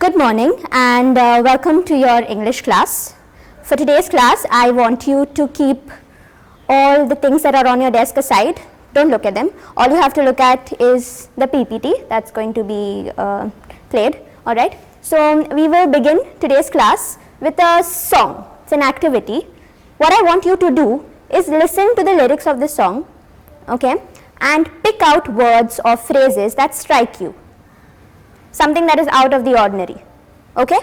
Good morning and welcome to your English class. For today's class, I want you to keep all the things that are on your desk aside. Don't look at them. All you have to look at is the PPT that's going to be played. Alright, so we will begin today's class with a song. It's an activity. What I want you to do is listen to the lyrics of the song, okay, and pick out words or phrases that strike you. Something that is out of the ordinary, okay?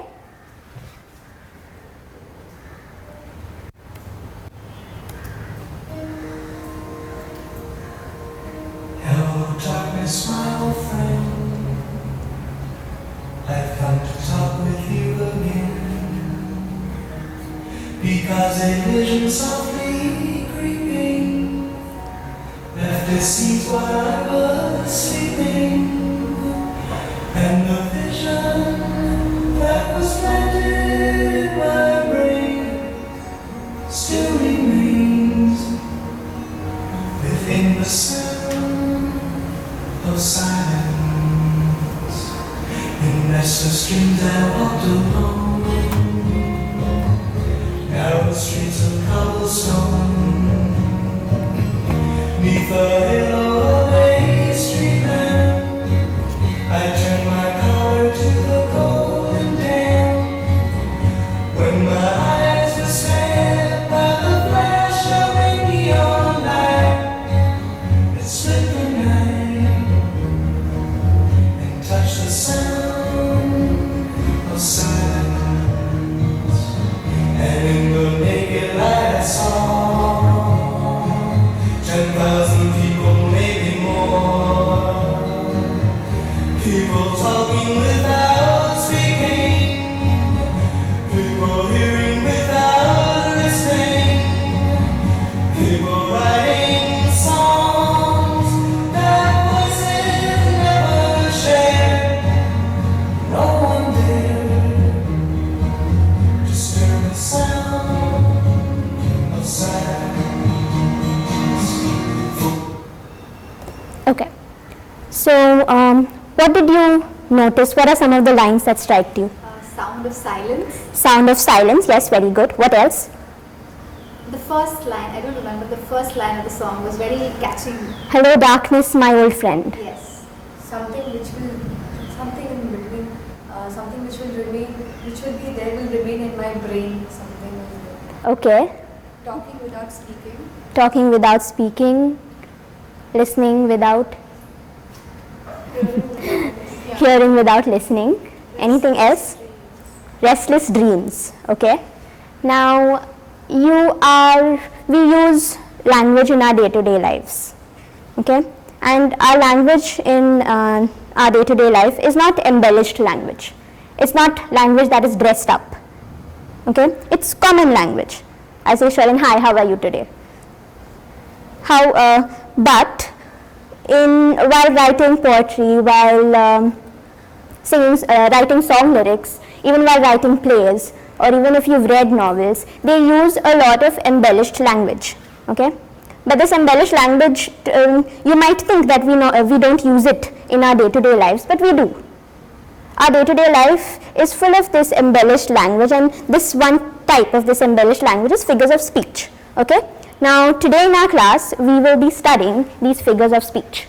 Hello darkness, my old friend, I've come to talk with you again, because a vision softly creeping left its seeds while I was sleeping. And the vision that was planted in my brain still remains within the sound of silence. In restless dreams I walked alone, narrow streets of cobblestone, neath the halo of a street lamp. I turned my collar to the golden dam, when my eyes were stared by the flash of a neon light that split the night and touched the sound of silence. And in the naked light I saw 10,000 people, maybe more. People talking without speaking, people hearing without listening, people writing songs that voices never shared. No one dared disturb the sound of silence. Okay, so what did you notice? What are some of the lines that strike you? Sound of silence. Sound of silence, yes, very good. What else? The first line, I don't remember, the first line of the song was very catchy. Hello darkness, my old friend. Yes. Something in between, something which will remain, which will be there, will remain in my brain, something like that. Okay. Talking without speaking. Talking without speaking, listening without, hearing without listening. Anything else? Restless dreams. Okay. Now, we use language in our day-to-day lives. Okay. And our language in our day-to-day life is not embellished language. It's not language that is dressed up. Okay. It's common language. I say, Sharon, hi, how are you today? But while writing poetry, while writing song lyrics, even while writing plays, or even if you've read novels, they use a lot of embellished language. Okay, but this embellished language, you might think that we don't use it in our day-to-day lives, but we do. Our day-to-day life is full of this embellished language, and this one type of this embellished language is figures of speech. Okay. Now, today in our class, we will be studying these figures of speech.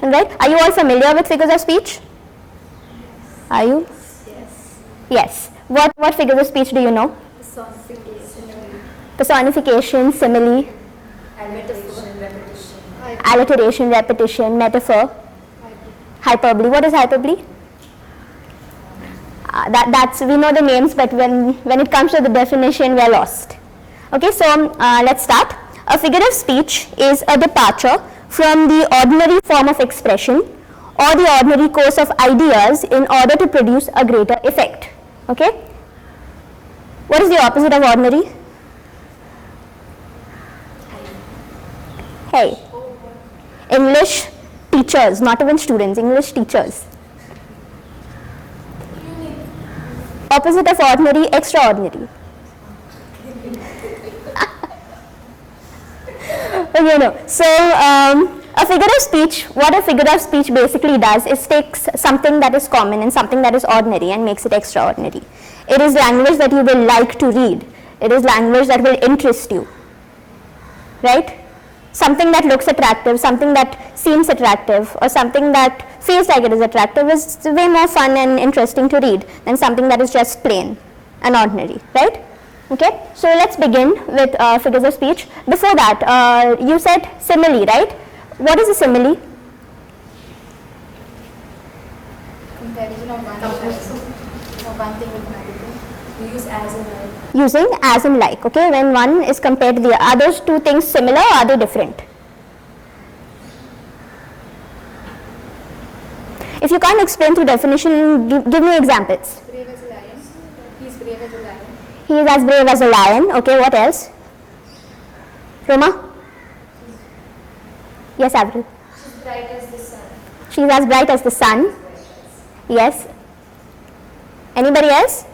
Alright, are you all familiar with figures of speech? Are you? Yes. Yes. What figures of speech do you know? Personification. Personification, simile, alliteration, repetition, metaphor, hyperbole. What is hyperbole? We know the names, but when it comes to the definition, we are lost. Okay, so let's start. A figure of speech is a departure from the ordinary form of expression or the ordinary course of ideas in order to produce a greater effect. Okay? What is the opposite of ordinary? Hey. English teachers, not even students, English teachers. Opposite of ordinary, extraordinary. Okay, no. So a figure of speech, what a figure of speech basically does is takes something that is common and something that is ordinary and makes it extraordinary. It is language that you will like to read. It is language that will interest you, right? Something that looks attractive, something that seems attractive, or something that feels like it is attractive is way more fun and interesting to read than something that is just plain and ordinary, right? Okay, so let's begin with figures of speech. Before that, you said simile, right? What is a simile? Comparison of one thing with another thing. We use as and like. Using as and like, okay? When one is compared to the other, are those two things similar or are they different? If you can't explain through definition, give me examples. Brave as a lion. He's brave as a lion. He is as brave as a lion. Okay, what else? Roma? Yes, Avril. She's bright as the sun. She is as bright as the sun. Yes. Anybody else?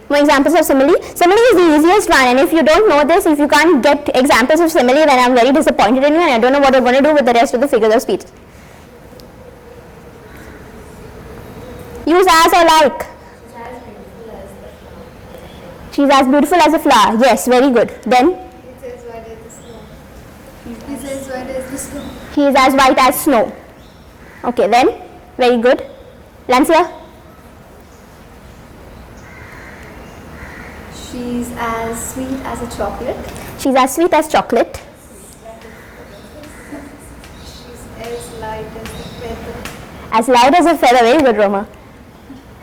More examples of simile? Simile is the easiest one, and if you don't know this, if you can't get examples of simile, then I'm very disappointed in you and I don't know what you're going to do with the rest of the figures of speech. Use as or like. She's as beautiful as a flower. Yes, very good. Then? He says white as the snow. He says white as the snow. He is as white as snow. Okay, then? Very good. Lancia? She's as sweet as a chocolate. She's as sweet as chocolate. She's as light as a feather. As light as a feather. Very good, Roma.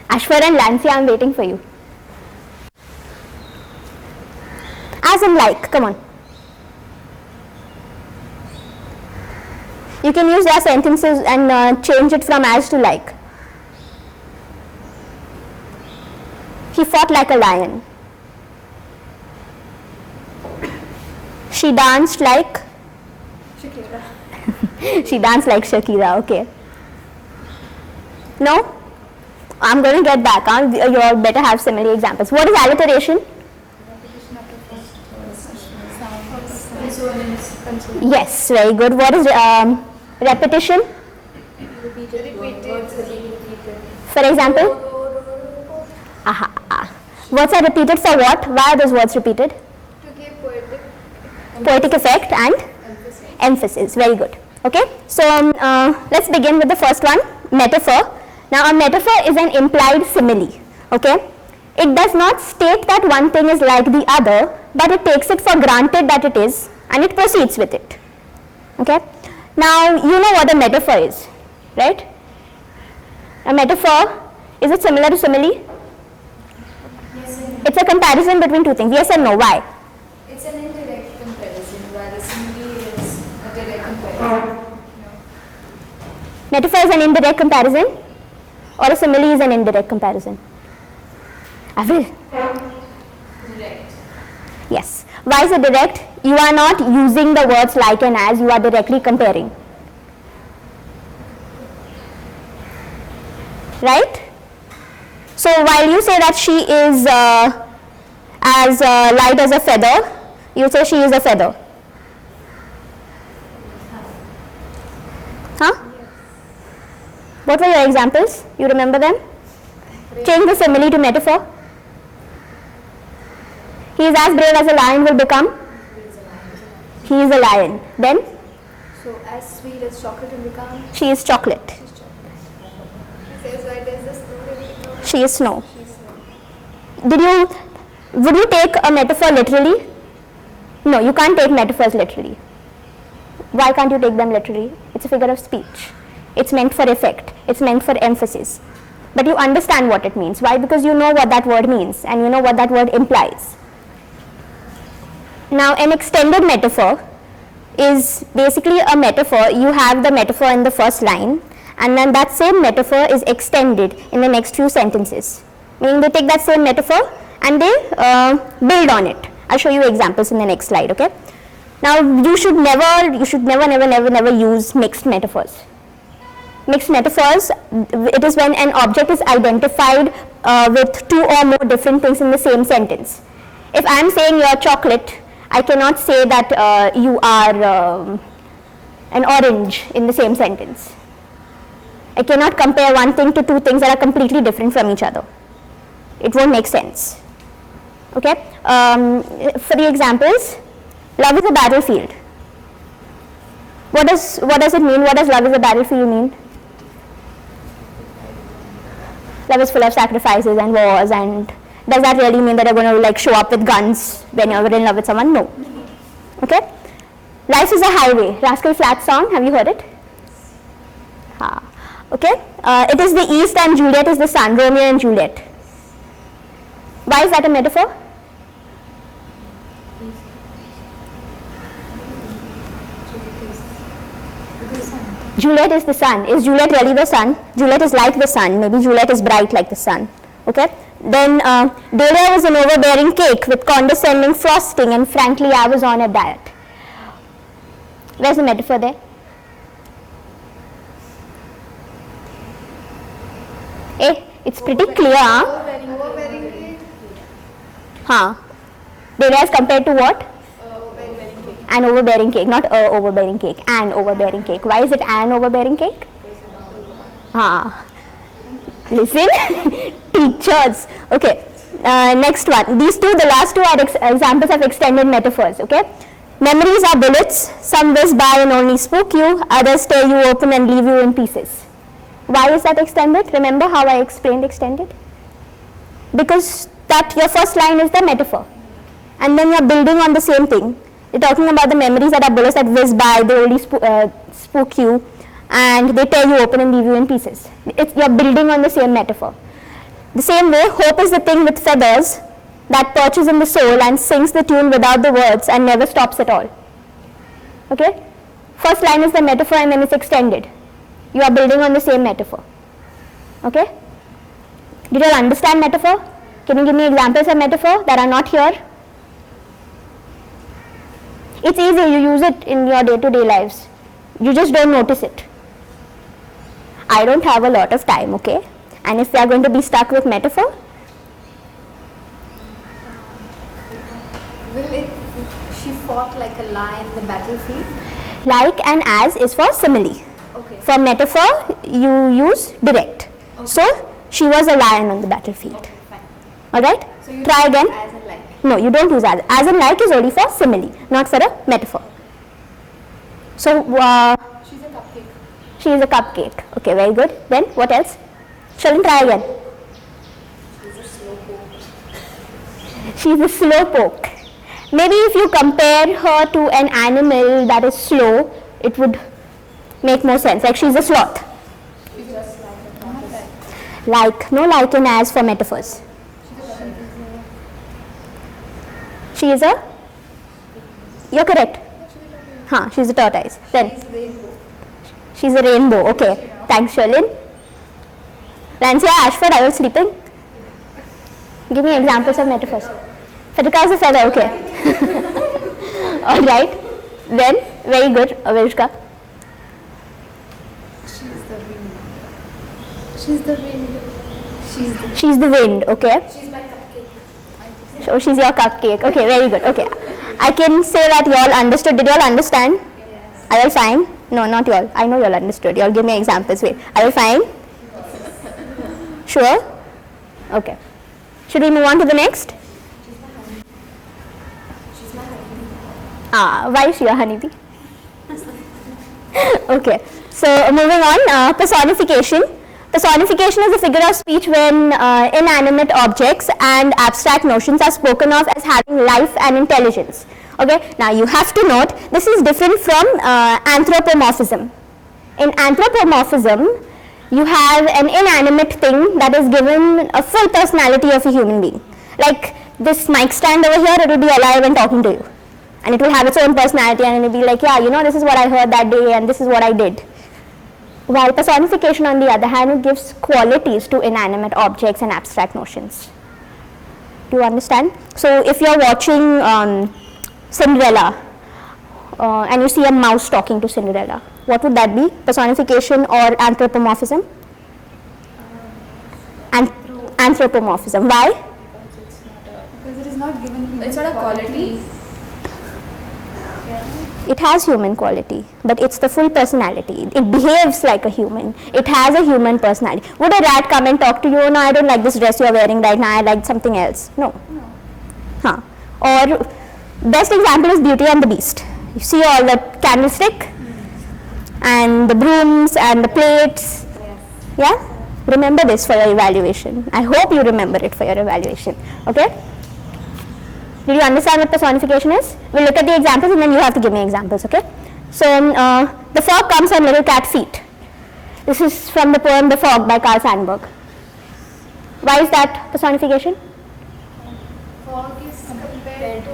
Ashwar and Lancia, I'm waiting for you. As and like, come on. You can use their sentences and change it from as to like. He fought like a lion. She danced like? Shakira. She danced like Shakira, okay. No? I'm going to get back. You all better have similar examples. What is alliteration? Repetition of the first sound. Yes, very good. What is repetition? Repeated. Words are being repeated. For example? Aha. Words are repeated for what? Why are those words repeated? To give poetic Poetic effect and emphasis. emphasis. Very good. Okay. So let's begin with the first one, metaphor. Now a metaphor is an implied simile. Okay. It does not state that one thing is like the other, but it takes it for granted that it is and it proceeds with it. Okay. Now you know what a metaphor is, right? A metaphor, is it similar to simile? Yes and no. It's a comparison between two things. Yes and no. Why? It's an indirect comparison, while a simile is a direct comparison. No. Metaphor is an indirect comparison or a simile is an indirect comparison? Avril? Direct. Yes. Why is it direct? You are not using the words like and as, you are directly comparing. Right? So while you say that she is as light as a feather, you say she is a feather. Huh? What were your examples? You remember them? Change the simile to metaphor. He is as brave as a lion will become. He is a lion. Then So as sweet as chocolate will become. she is chocolate. She's chocolate. He says white as the snow will become. She is snow. She's snow. Would you take a metaphor literally? No, you can't take metaphors literally. Why can't you take them literally? It's a figure of speech. It's meant for effect. It's meant for emphasis. But you understand what it means. Why? Because you know what that word means and you know what that word implies. Now, an extended metaphor is basically a metaphor. You have the metaphor in the first line and then that same metaphor is extended in the next few sentences. Meaning they take that same metaphor and they build on it. I'll show you examples in the next slide, okay? Now, you should never use mixed metaphors. Mixed metaphors, it is when an object is identified with two or more different things in the same sentence. If I am saying you are chocolate, I cannot say that you are an orange in the same sentence. I cannot compare one thing to two things that are completely different from each other. It won't make sense. Okay? For the examples, love is a battlefield. What does it mean? What does love is a battlefield mean? Love is full of sacrifices and wars, and does that really mean that you're going to like show up with guns when you're in love with someone? No. Okay? Life is a highway. Rascal Flatts song, have you heard it? Okay? It is the east and Juliet is the sun, Romeo and Juliet. Why is that a metaphor? Juliet is the sun. Is Juliet really the sun? Juliet is like the sun. Maybe Juliet is bright like the sun. Okay? Then Dahlia was an overbearing cake with condescending frosting, and frankly I was on a diet. Where's the metaphor there? It's pretty clear, huh? Overbearing cake. Dahlia is compared to what? An overbearing cake, not a overbearing cake, an overbearing cake. Why is it an overbearing cake? Listen, teachers. Okay, next one. These two, the last two are examples of extended metaphors. Okay, memories are bullets. Some whiz by and only spook you. Others tear you open and leave you in pieces. Why is that extended? Remember how I explained extended? Because that your first line is the metaphor, and then you're building on the same thing. You're talking about the memories that are bullets that whiz by, they only spook you, and they tear you open and leave you in pieces. You're building on the same metaphor. The same way, hope is the thing with feathers that perches in the soul and sings the tune without the words and never stops at all. Okay? First line is the metaphor and then it's extended. You are building on the same metaphor. Okay? Did you all understand metaphor? Can you give me examples of metaphor that are not here? It's easy, you use it in your day-to-day lives. You just don't notice it. I don't have a lot of time, okay? And if we are going to be stuck with metaphor, She fought like a lion in the battlefield. like and as is for simile. Okay. For metaphor, you use direct. Okay. So, she was a lion on the battlefield. Okay, fine. Alright? So you Try use again. as and like. No, you don't use as. As and like is only for simile, not for a metaphor. So, She's a cupcake. she is a cupcake. Okay, very good. Then, what else? Shall we try again? She's a slowpoke. Maybe if you compare her to an animal that is slow, it would make more sense. Like she's a sloth. Like, no like and as for metaphors. She is a? You're correct. She's a tortoise. Then she's a rainbow. Okay. Thanks, Sherlyn. Lancia, Ashford, are you sleeping? Give me examples of metaphors. Frederica is a feather. Okay. All right. Then, very good, Avishka. She's the wind. She's the wind. Okay. She's my cupcake. So she's your cupcake. Okay, very good. Okay. I can say that you all understood. Did you all understand? Yes. Are you all fine? No, not you all. I know you all understood. You all give me examples. Wait. Are you fine? Sure? Okay. Should we move on to the next? Why is she a honeybee? Okay. So moving on, personification. Personification is a figure of speech when inanimate objects and abstract notions are spoken of as having life and intelligence. Okay. Now you have to note this is different from anthropomorphism. In anthropomorphism, you have an inanimate thing that is given a full personality of a human being. Like this mic stand over here, it will be alive and talking to you. And it will have its own personality and it will be like, yeah, you know, this is what I heard that day and this is what I did. While personification, on the other hand, it gives qualities to inanimate objects and abstract notions. Do you understand? So if you're watching Cinderella and you see a mouse talking to Cinderella, what would that be? Personification or anthropomorphism? Anthropomorphism. Why? Because it is not given. It's not a quality. It has human quality, but it's the full personality. It behaves like a human. It has a human personality. Would a rat come and talk to you? No, I don't like this dress you're wearing right now. I like something else. No. Huh. Or best example is Beauty and the Beast. You see all the candlestick and the brooms and the plates. Yeah? Remember this for your evaluation. I hope you remember it for your evaluation. Okay? Did you understand what personification is? We'll look at the examples and then you have to give me examples, okay? So, the fog comes on little cat feet. This is from the poem The Fog by Carl Sandburg. Why is that personification? Fog is compared to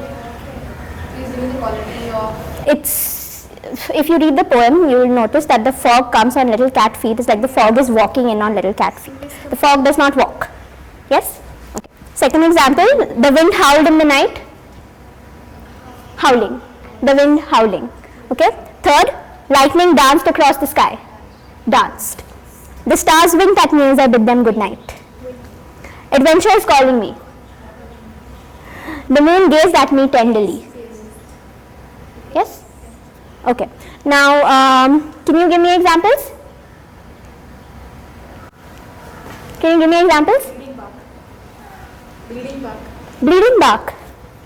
using the quality of. It's, if you read the poem, you will notice that the fog comes on little cat feet. It's like the fog is walking in on little cat feet. The fog does not walk. Yes? Okay. Second example, the wind howled in the night. Howling. The wind howling. Okay. Third, lightning danced across the sky. Danced. The stars winked at me as I bid them good night. Adventure is calling me. The moon gazed at me tenderly. Yes? Okay. Now, can you give me examples? Can you give me examples? Bleeding bark. Bleeding bark. Bleeding bark.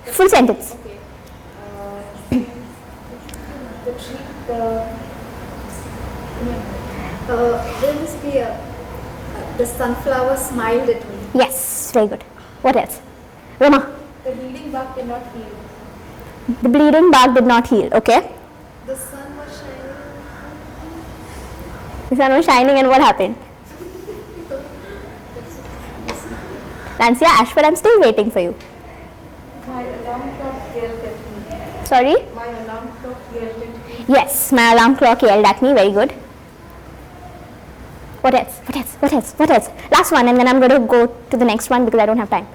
Full sentence. Okay. The tree, there must be the sunflower smiled at me. Yes, very good. What else? Roma. The bleeding bark did not heal. The bleeding bark did not heal. Okay. The sun was shining. The sun was shining and what happened? Nancy, Ashford, I'm still waiting for you. My alarm clock yelled at me. Sorry? My alarm clock yelled at me. Yes, my alarm clock yelled at me. Very good. What else? What else? What else? What else? Last one, and then I'm going to go to the next one because I don't have time.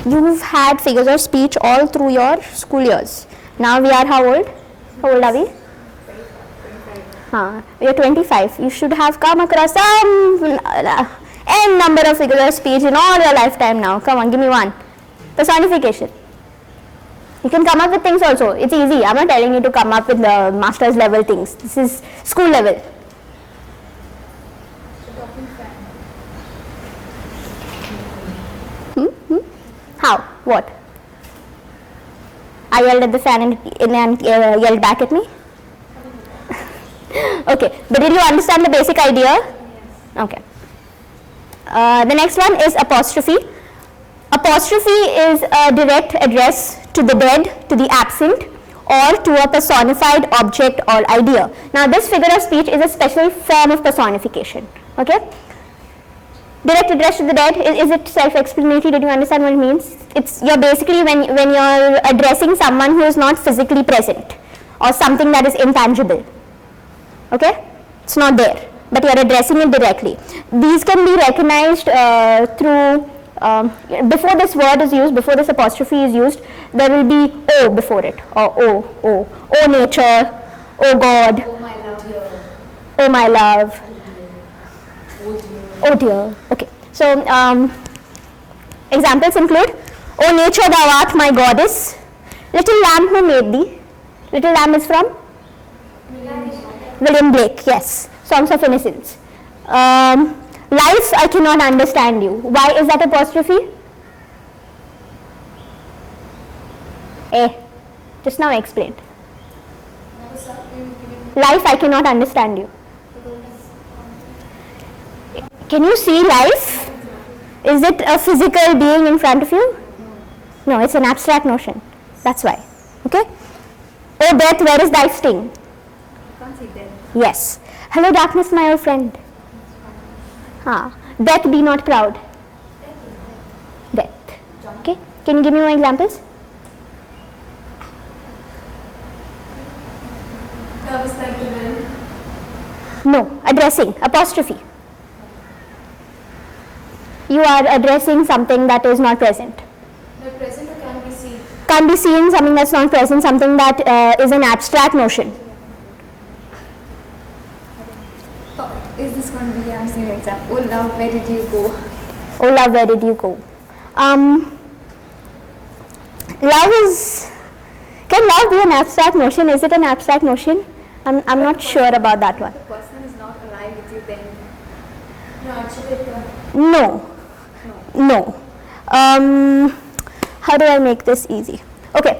You've had figures of speech all through your school years. Now we are how old? How old are we? We are 25. You should have come across some n number of figures of speech in all your lifetime now. Come on, give me one. Personification. You can come up with things also. It's easy. I'm not telling you to come up with the master's level things. This is school level. How? What? I yelled at the fan and yelled back at me? Okay, but did you understand the basic idea? Yes. Okay. The next one is apostrophe. Apostrophe is a direct address to the dead, to the absent, or to a personified object or idea. Now, this figure of speech is a special form of personification. Okay? Direct address to the dead, is it self-explanatory? Did you understand what it means? You're basically when you're addressing someone who is not physically present or something that is intangible. Okay? It's not there, but you're addressing it directly. These can be recognized through, before this word is used, before this apostrophe is used, there will be O before it, or O nature, O God, Oh my love. O my love, oh dear. Okay, so examples include, O nature thou art my goddess, little lamb who made thee. Little lamb is from? William Blake, yes, Songs of Innocence. Life, I cannot understand you. Why is that apostrophe? Just now I explained. Life, I cannot understand you. Can you see life? Is it a physical being in front of you? No, it's an abstract notion. That's why. Okay? Oh death, where is thy sting? Can't see death. Yes. Hello darkness, my old friend. Death, be not proud. Death. Okay. Can you give me more examples? That was like the wind. No. Addressing. Apostrophe. You are addressing something that is not present. The present or can be seen. Can't be seen, something that's not present, something that is an abstract notion. Is this going to be answering your exam? Oh love, where did you go? Oh love, where did you go? Love is, can love be an abstract notion? Is it an abstract notion? I'm not sure about that one. The person is not alive with you then. No, actually, No. How do I make this easy? Okay.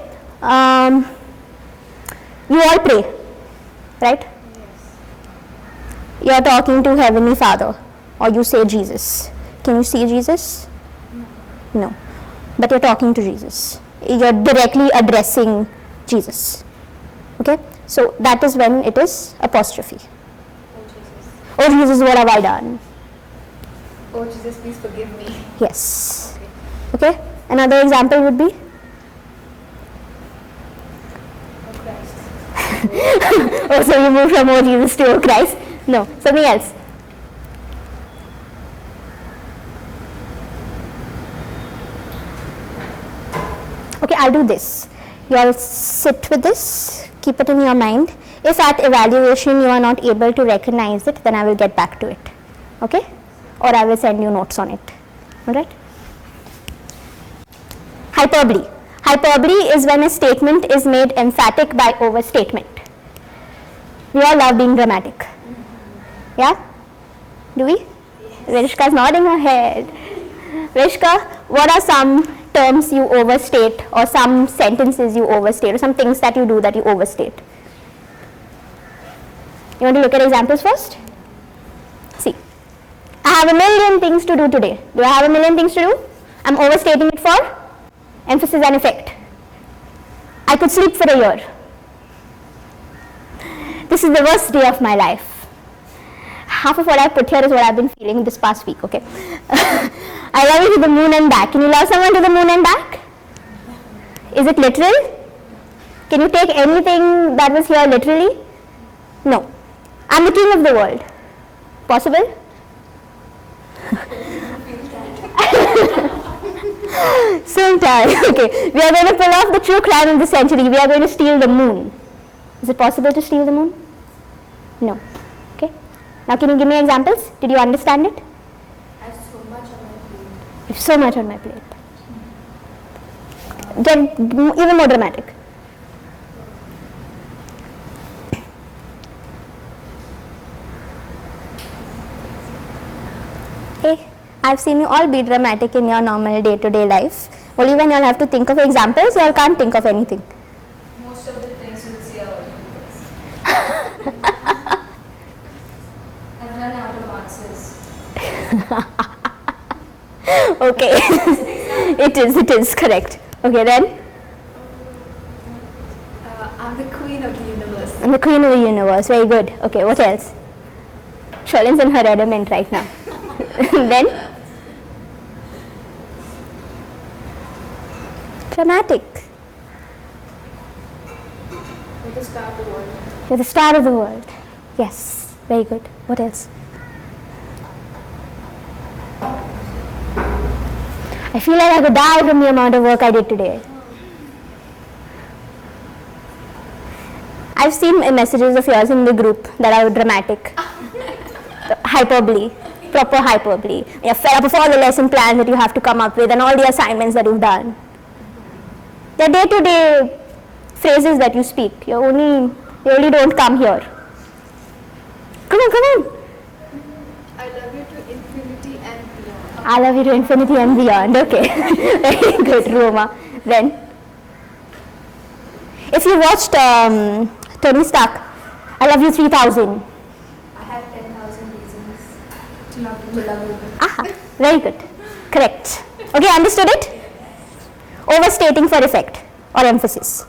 You all pray, right? yes. You're talking to Heavenly Father, or you say Jesus. Can you see Jesus? No. But you're talking to Jesus. You're directly addressing Jesus. Okay? So that is when it is apostrophe. Oh, Jesus. Oh Jesus, what have I done? Oh Jesus, please forgive me. Yes. Okay? Another example would be? Oh, Christ. Oh, so you move from oh Jesus to oh Christ? No, something else. Okay, I'll do this. You all sit with this, keep it in your mind. If at evaluation you are not able to recognize it, then I will get back to it. Okay? Or I will send you notes on it. Alright? Hyperbole. Hyperbole is when a statement is made emphatic by overstatement. We all love being dramatic. Yeah? Do we? Verishka is nodding her head. Verishka, what are some terms you overstate, or some sentences you overstate, or some things that you do that you overstate? You want to look at examples first? See, I have a million things to do today. Do I have a million things to do? I'm overstating it for emphasis and effect. I could sleep for a year. This is the worst day of my life. Half of what I put here is what I've been feeling this past week, okay? I love you to the moon and back. Can you love someone to the moon and back? Is it literal? Can you take anything that was here literally? No. I'm the king of the world. Possible? Sometimes. Okay. We are going to pull off the true crime of the century. We are going to steal the moon. Is it possible to steal the moon? No. Okay. Now can you give me examples? Did you understand it? I have so much on my plate. You have so much on my plate. Get even more dramatic. Hey, I've seen you all be dramatic in your normal day-to-day life. Only when you all have to think of examples, you all can't think of anything. Most of the things you'll see are Olympics. I've run out of answers. Okay. It is correct. Okay, then? I'm the queen of the universe. I'm the queen of the universe. Very good. Okay, what else? Sherlin's in her element right now. Then? Dramatic. You're the star of the world. You're the star of the world. Yes. Very good. What else? I feel like I could die from the amount of work I did today. I've seen messages of yours in the group that are dramatic. Hyperbole. Proper hyperbole. You're fed up of all the lesson plans that you have to come up with and all the assignments that you've done. They're day-to-day phrases that you speak. You only don't come here. Come on. I love you to infinity and beyond. I love you to infinity and beyond. Okay. Very good, Roma. Then, if you watched Tony Stark, I love you 3000. I have 10,000 reasons to love you. Aha, very good. Correct. Okay, understood it? Overstating for effect or emphasis.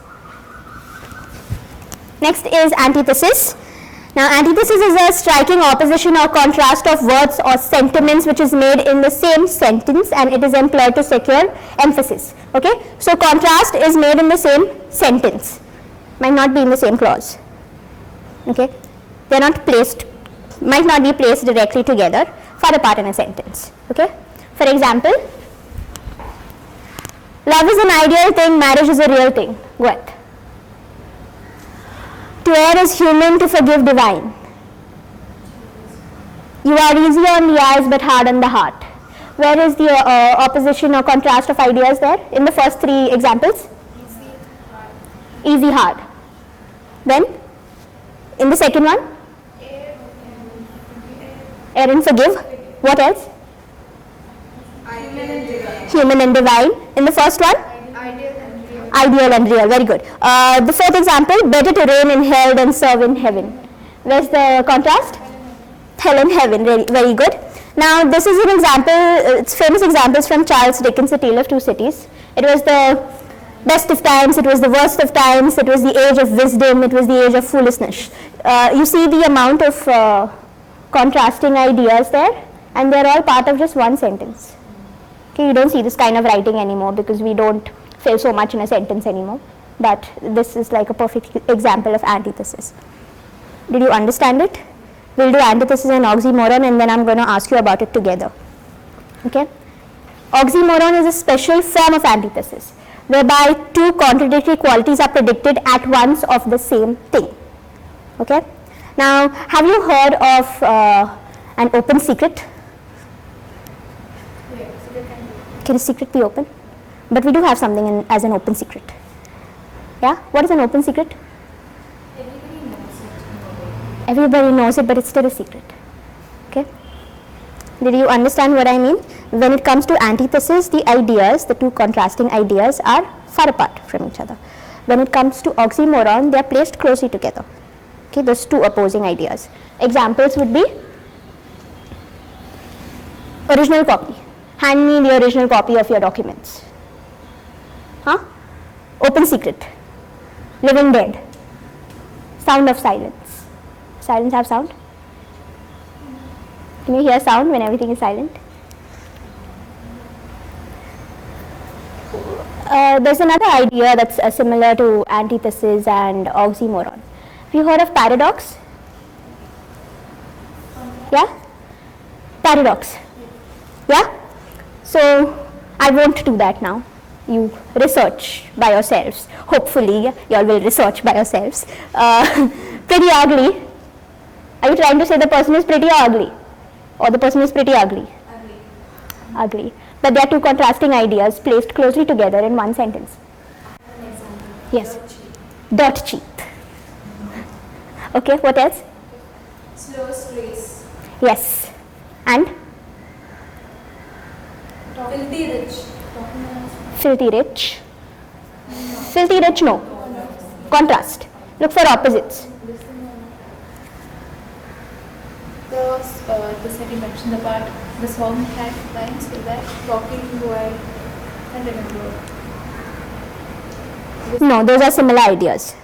Next is antithesis. Now, antithesis is a striking opposition or contrast of words or sentiments which is made in the same sentence, and it is employed to secure emphasis. Okay? So, contrast is made in the same sentence. Might not be in the same clause. Okay? They are not placed, might not be placed directly together, far apart in a sentence. Okay? For example, love is an ideal thing, marriage is a real thing. Go ahead. To err is human, to forgive divine. You are easy on the eyes but hard on the heart. Where is the opposition or contrast of ideas there in the first three examples? Easy, hard. Then in the second one? Air and forgive. What else? Human and divine. In the first one? Ideal and real. Very good. The fourth example, better to reign in hell than serve in heaven. Where's the contrast? Hell and heaven. Very, very good. Now this is an example, it's famous examples from Charles Dickens' A Tale of Two Cities. It was the best of times, it was the worst of times, it was the age of wisdom, it was the age of foolishness. You see the amount of contrasting ideas there, and they're all part of just one sentence. Okay, you don't see this kind of writing anymore because we don't fill so much in a sentence anymore, but this is like a perfect example of antithesis. Did you understand it? We'll do antithesis and oxymoron, and then I'm going to ask you about it together. Okay? Oxymoron is a special form of antithesis, whereby two contradictory qualities are predicted at once of the same thing. Okay? Now, have you heard of an open secret? Can a secret be open? But we do have something as an open secret. Yeah? What is an open secret? Everybody knows it, but it's still a secret. Okay? Did you understand what I mean? When it comes to antithesis, the ideas, the two contrasting ideas, are far apart from each other. When it comes to oxymoron, they are placed closely together. Okay, those two opposing ideas. Examples would be original copy. Hand me the original copy of your documents. Huh? Open secret. Living dead. Sound of silence. Silence have sound? Can you hear sound when everything is silent? There's another idea that's similar to antithesis and oxymoron. Have you heard of paradox? Yeah? Paradox. Yeah? So, I won't do that now. You research by yourselves. Hopefully, you all will research by yourselves. Pretty ugly. Are you trying to say the person is pretty or ugly? Or the person is pretty ugly? Ugly. But there are two contrasting ideas placed closely together in one sentence. Yes. Dirt cheap. Okay, what else? Slowest race. Yes. And? Filthy rich. Filthy rich. Filthy rich, no. Contrast. Look for opposites. The second mentioned the part, the song had lines with that talking while and remember. No, those are similar ideas.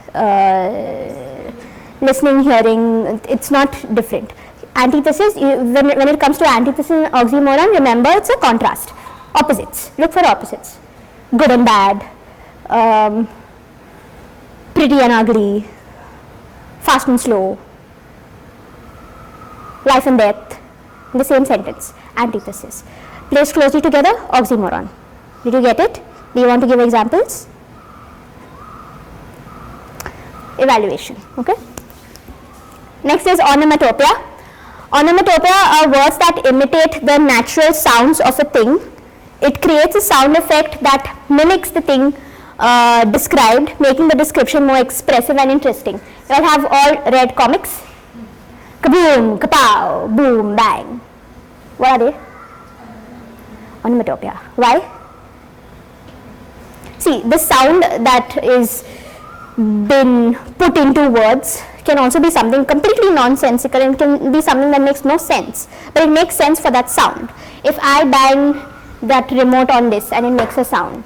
Listening, hearing, it's not different. Antithesis, when it comes to antithesis and oxymoron, remember it's a contrast. Opposites. Look for opposites. Good and bad. Pretty and ugly. Fast and slow. Life and death, in the same sentence, antithesis. Placed closely together, oxymoron. Did you get it? Do you want to give examples? Evaluation, okay? Next is onomatopoeia. Onomatopoeia are words that imitate the natural sounds of a thing. It creates a sound effect that mimics the thing described, making the description more expressive and interesting. You all have all read comics? Kaboom, kapow, boom, bang. What are they? Onomatopoeia. Why? See, the sound that is been put into words can also be something completely nonsensical and can be something that makes no sense. But it makes sense for that sound. If I bang that remote on this and it makes a sound,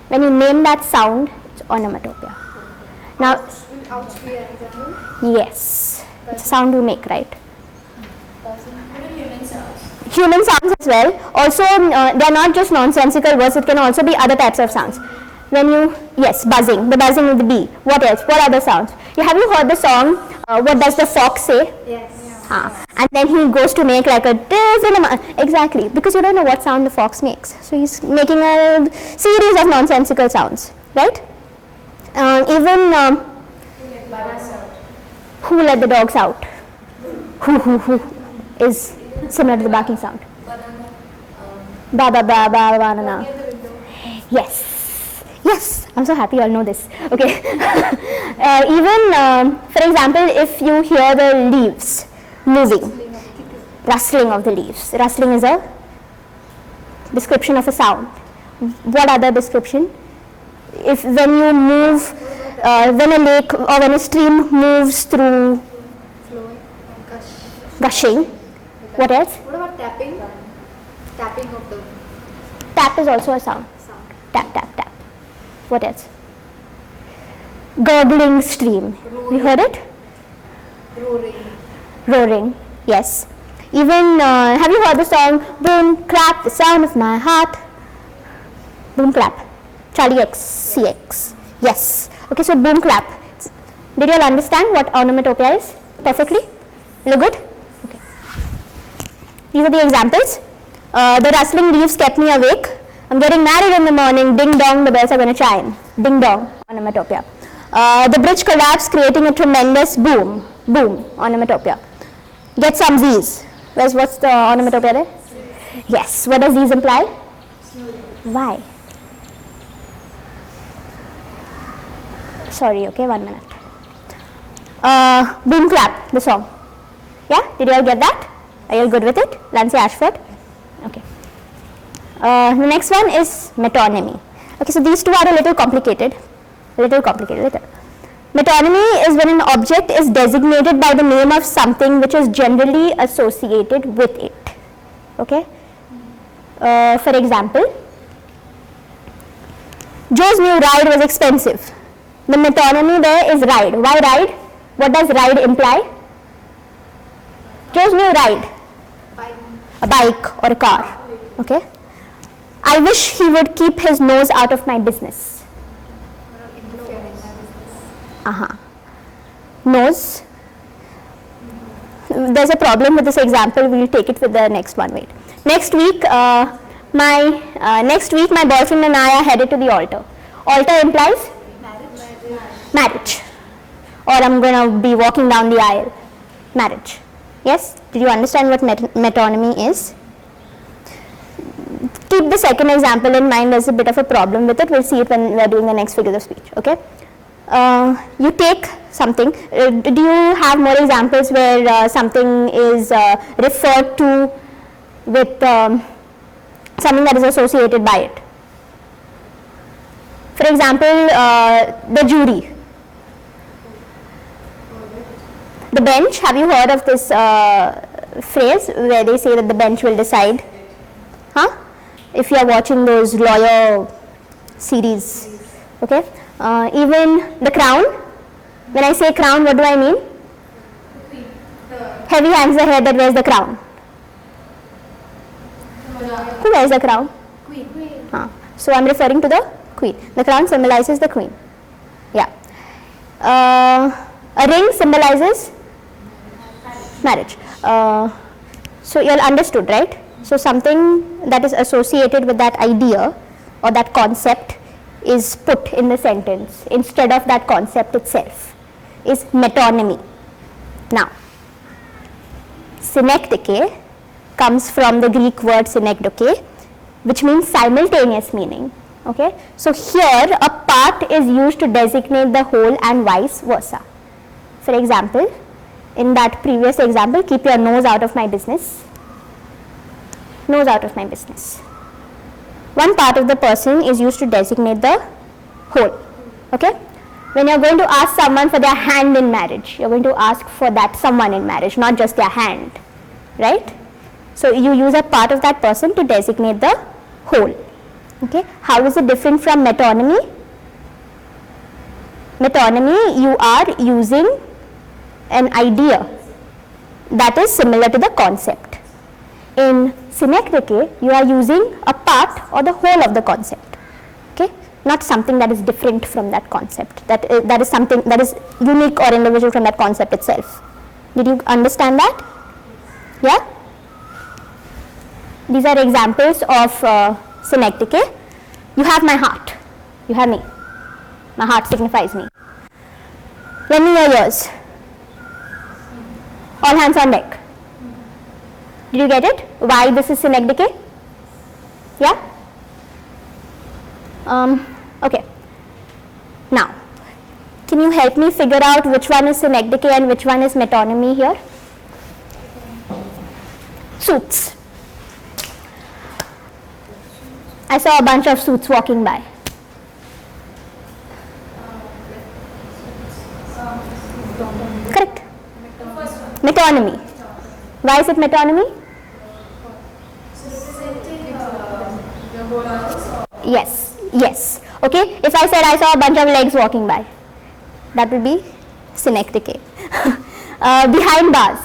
when you name that sound, it's onomatopoeia. Now, yes. It's a sound you make, right? Human sounds as well. Also, they are not just nonsensical words, it can also be other types of sounds. When you, yes, buzzing, the buzzing with the bee. What else? What other sounds? Have you heard the song, What Does the Fox Say? Yes. And then he goes to make like a, exactly, because you don't know what sound the fox makes. So he's making a series of nonsensical sounds, right? Even, who let the dogs out? Who is similar to the barking sound. Ba ba ba ba ba na na. Near the window. Yes. Yes, I'm so happy you all know this. Okay. For example, if you hear the leaves moving, rustling of the leaves. Rustling is a description of a sound. What other description? If when you move, when a lake or when a stream moves through Flowing. gushing, what else? What about tapping? Tapping of the Tap is also a sound. sound. Tap, tap, tap. What else? Gurgling stream. You heard it? Roaring. Roaring. Yes. Even, have you heard the song, Boom Clap, the sound of my heart? Boom Clap. Charlie X, CX. Yes. Okay, so boom clap. Did you all understand what onomatopoeia is? Perfectly? Look good? Okay. These are the examples. The rustling leaves kept me awake. I'm getting married in the morning. Ding dong, the bells are going to chime. Ding dong, onomatopoeia. The bridge collapsed, creating a tremendous boom. Boom, onomatopoeia. Get some Z's. What's the onomatopoeia there? Yes. What does Z's imply? Why? Sorry, okay, 1 minute. Boom clap, the song. Yeah, did you all get that? Are you all good with it? Lancy Ashford? Okay. The next one is metonymy. Okay, so these two are a little complicated. Metonymy is when an object is designated by the name of something which is generally associated with it. Okay. For example, Joe's new ride was expensive. The metonymy there is ride. Why ride? What does ride imply? Joe's new ride. A bike or a car. Okay. I wish he would keep his nose out of my business. Nose. There's a problem with this example. We'll take it with the next one. Wait. Next week, my boyfriend and I are headed to the altar. Altar implies marriage. Or I'm going to be walking down the aisle. Marriage. Yes? Did you understand what metonymy is? Keep the second example in mind. There's a bit of a problem with it. We'll see it when we're doing the next figure of speech. Okay? You take something. Do you have more examples where something is referred to with something that is associated by it? For example, the jury. The bench. Have you heard of this phrase where they say that the bench will decide? Huh? If you are watching those lawyer series. Okay? Even the crown. When I say crown, what do I mean? Heavy hands the head that wears the crown. Who wears the crown? Queen. So I'm referring to the queen. The crown symbolizes the queen. Yeah. A ring symbolizes marriage. So you all understood, right? So something that is associated with that idea or that concept is put in the sentence instead of that concept itself is metonymy. Now, synecdoche comes from the Greek word synekdoche, which means simultaneous meaning. Okay, so here a part is used to designate the whole and vice versa. For example, in that previous example, keep your nose out of my business. Nose out of my business. One part of the person is used to designate the whole. Okay? When you are going to ask someone for their hand in marriage, you are going to ask for that someone in marriage, not just their hand. Right? So you use a part of that person to designate the whole. Okay? How is it different from metonymy? Metonymy, you are using an idea that is similar to the concept. In synecdoche, you are using a part or the whole of the concept. Okay? Not something that is different from that concept. That is something that is unique or individual from that concept itself. Did you understand that? Yeah? These are examples of synecdoche. You have my heart. You have me. My heart signifies me. Lend me your ears. All hands on deck. Did you get it? Why this is synecdoche? Yeah? Okay. Now, can you help me figure out which one is synecdoche and which one is metonymy here? Suits. I saw a bunch of suits walking by. Correct. Metonymy. Why is it metonymy? Yes, yes. Okay, if I said I saw a bunch of legs walking by, that would be synecdoche. Behind bars.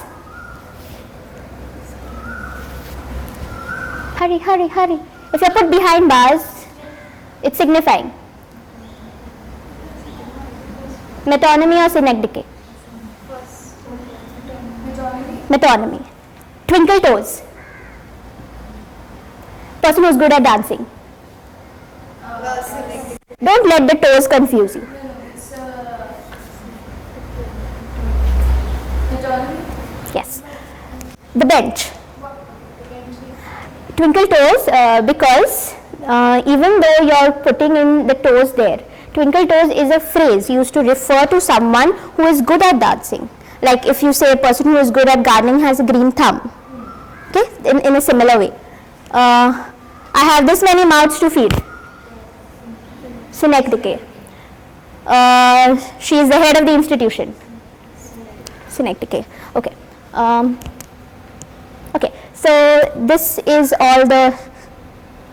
Hurry, hurry, hurry. If I put behind bars, it's signifying metonymy or synecdoche? Metonymy. Twinkle toes. Person who's good at dancing. Don't let the toes confuse you. Yes. The bench. Twinkle toes because even though you're putting in the toes there, twinkle toes is a phrase used to refer to someone who is good at dancing. Like if you say a person who is good at gardening has a green thumb. Okay, in a similar way. I have this many mouths to feed. Synecdoche. She is the head of the institution. Synecdoche. Okay. Okay. So this is all the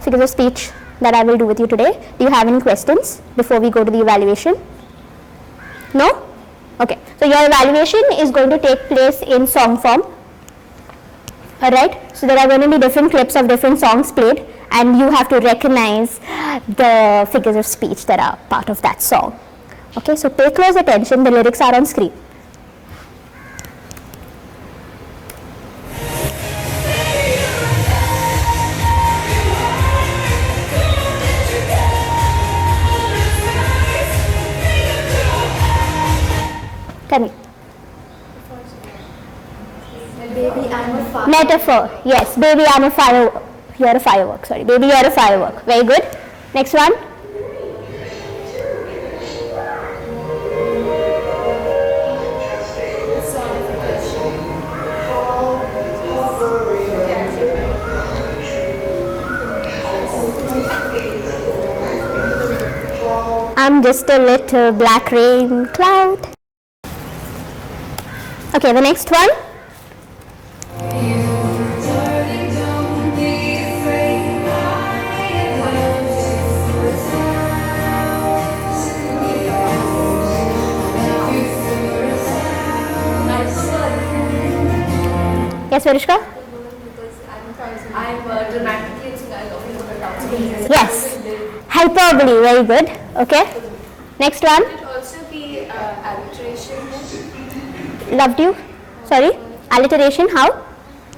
figures of speech that I will do with you today. Do you have any questions before we go to the evaluation? No? Okay. So your evaluation is going to take place in song form. Alright. So there are going to be different clips of different songs played, and you have to recognize the figures of speech that are part of that song. Okay. So pay close attention. The lyrics are on screen. Tell me. Baby, I'm a fire. Metaphor. Yes. Baby, I'm a firework. You're a firework. Sorry. Baby, you're a firework. Very good. Next one. I'm just a little black rain cloud. Okay, the next one. Yes, Frederica? I'm dramatically inspired. Yes. Hyperbole, very good. Okay. Next one. It also be alliteration. Loved you. Sorry. Alliteration, how?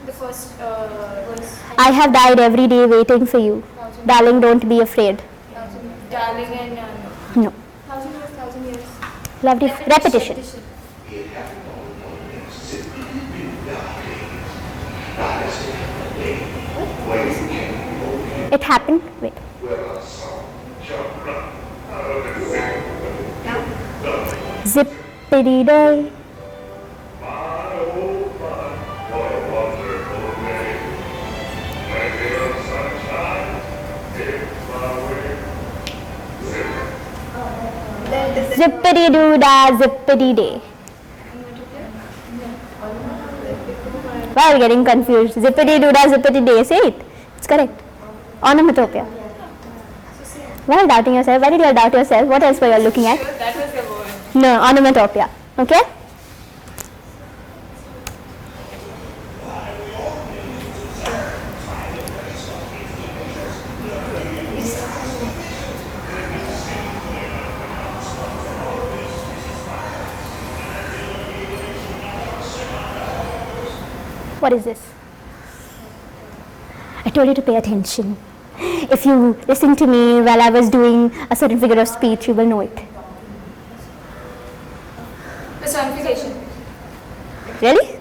The first was I have died every day waiting for you. Darling, don't be afraid. darling and No. 1,000 years. Loved you. Repetition. It happened. Wait. Zippity day. Zippity doo da, zippity day. Why are you getting confused? Zippity doo da, zippity day. Say it. It's correct. Onomatopoeia. Why are you doubting yourself? Why did you doubt yourself? What else were you looking at? That was the word. No, onomatopoeia. Okay? What is this? I told you to pay attention. If you listen to me while I was doing a certain figure of speech, you will know it. Personification. Really?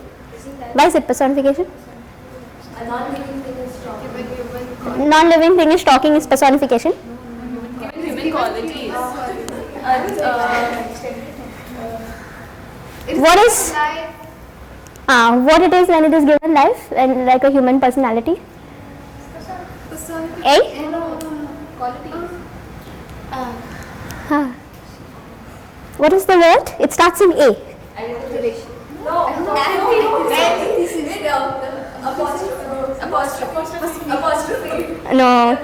Why is it personification? A non-living thing is strong. When Non-living thing is talking is personification. Given human qualities. What is what it is when it is given life and like a human personality? A? What is the word? It starts in A. No.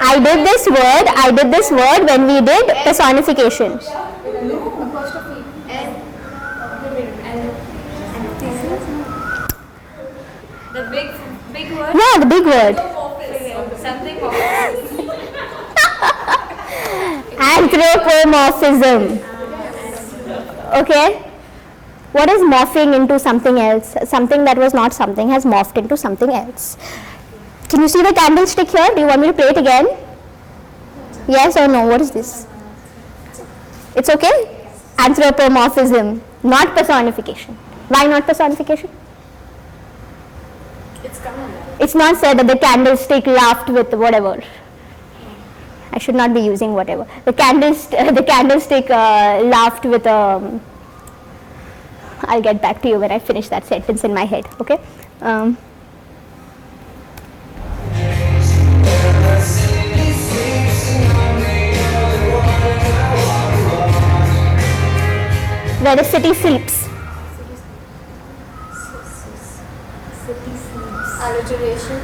I did this word when we did personification. The big word? Yeah, the big word. Something Anthropomorphism. Okay? What is morphing into something else? Something that was not something has morphed into something else. Can you see the candlestick here? Do you want me to play it again? Yes or no? What is this? It's okay? Anthropomorphism, not personification. Why not personification? It's not said that the candlestick laughed with whatever. I should not be using whatever. The candlestick laughed with I'll get back to you when I finish that sentence in my head, okay? Where the city sleeps. alliteration.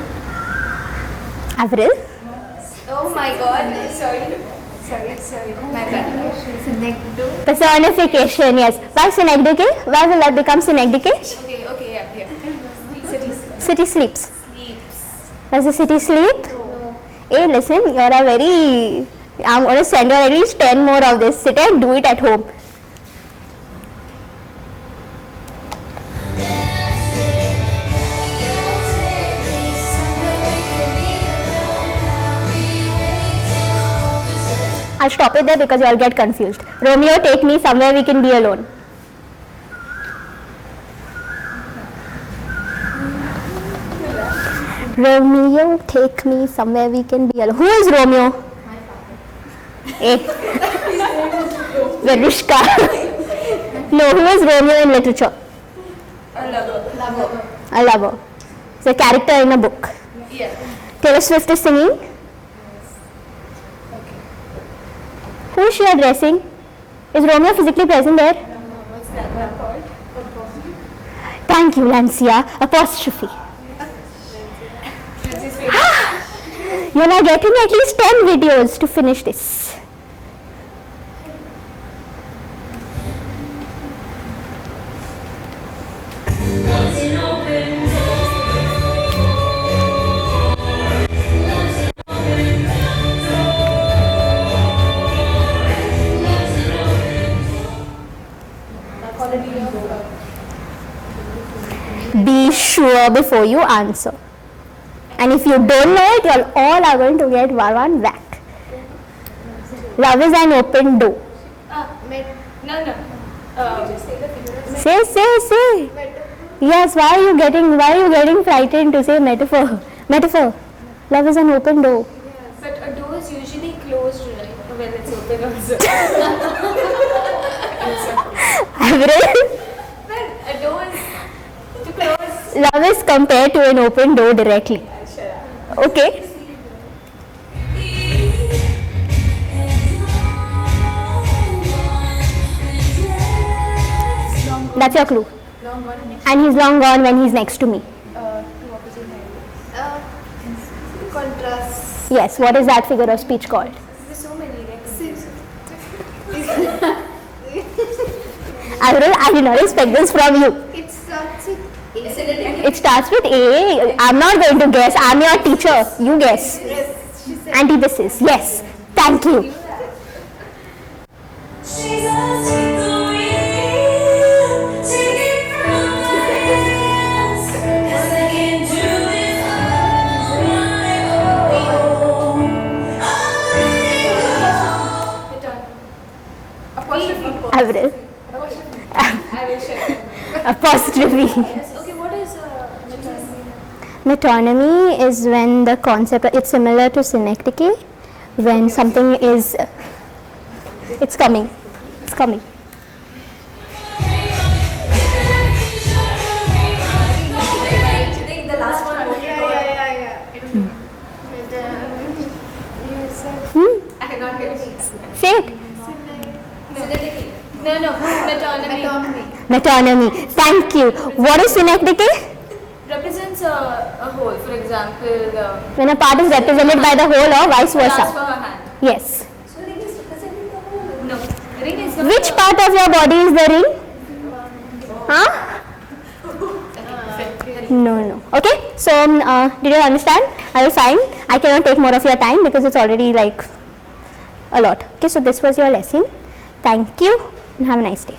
Avril? Oh my god, sorry. My bad. Personification, yes. Why synecdoche? Why will that become synecdoche? Okay, yeah. City sleeps. Sleeps. Does the city sleep? Hey, listen, I'm going to send you at least 10 more of this. Sit and do it at home. I'll stop it there because you all get confused. Romeo, take me somewhere we can be alone. Romeo, take me somewhere we can be alone. Who is Romeo? My father. Verushka. No, who is Romeo in literature? A lover. A lover. It's a character in a book. Yeah. Taylor Swift is singing. Who is she addressing? Is Romeo physically present there? What's that called? Thank you, Lancia. Apostrophe. You're not getting at least 10 videos to finish this. Be sure before you answer. And if you don't know it, you all are going to get one whack. Love is an open door. No. Say. Yes, why are you getting frightened to say metaphor? Metaphor. Love is an open door. But a door is usually closed, right? When it's open also. Avril? But a door is to close. Love is compared to an open door directly. Okay. That's your clue. And he's long gone when he's next to me. Contrast. Yes, what is that figure of speech called? There's so many like Avril, I did not expect this from you. It starts with A. It starts with A. I'm not going to guess. I'm your teacher. You guess. Yes, she said. Antithesis. Yes. Thank you. She's a single wheel, take it from my hands, 'cause I can't do it on my own. apostrophe. Avril. I will share. Apostrophe. Okay, what is Metonymy is when the concept, it's similar to synecdoche, when something is, it's coming. The last one. I cannot get it. Say it. No. Metonymy. Metonymy. Thank you. What is synecdoche? Represents a whole. For example, When a part is represented by the whole or vice last versa. for her hand. Yes. So ring is representing the whole. No. Ring is the Which part of your body is the ring? Huh? No. Okay. So, did you understand? I will sign. I cannot take more of your time because it's already like a lot. Okay. So, this was your lesson. Thank you and have a nice day.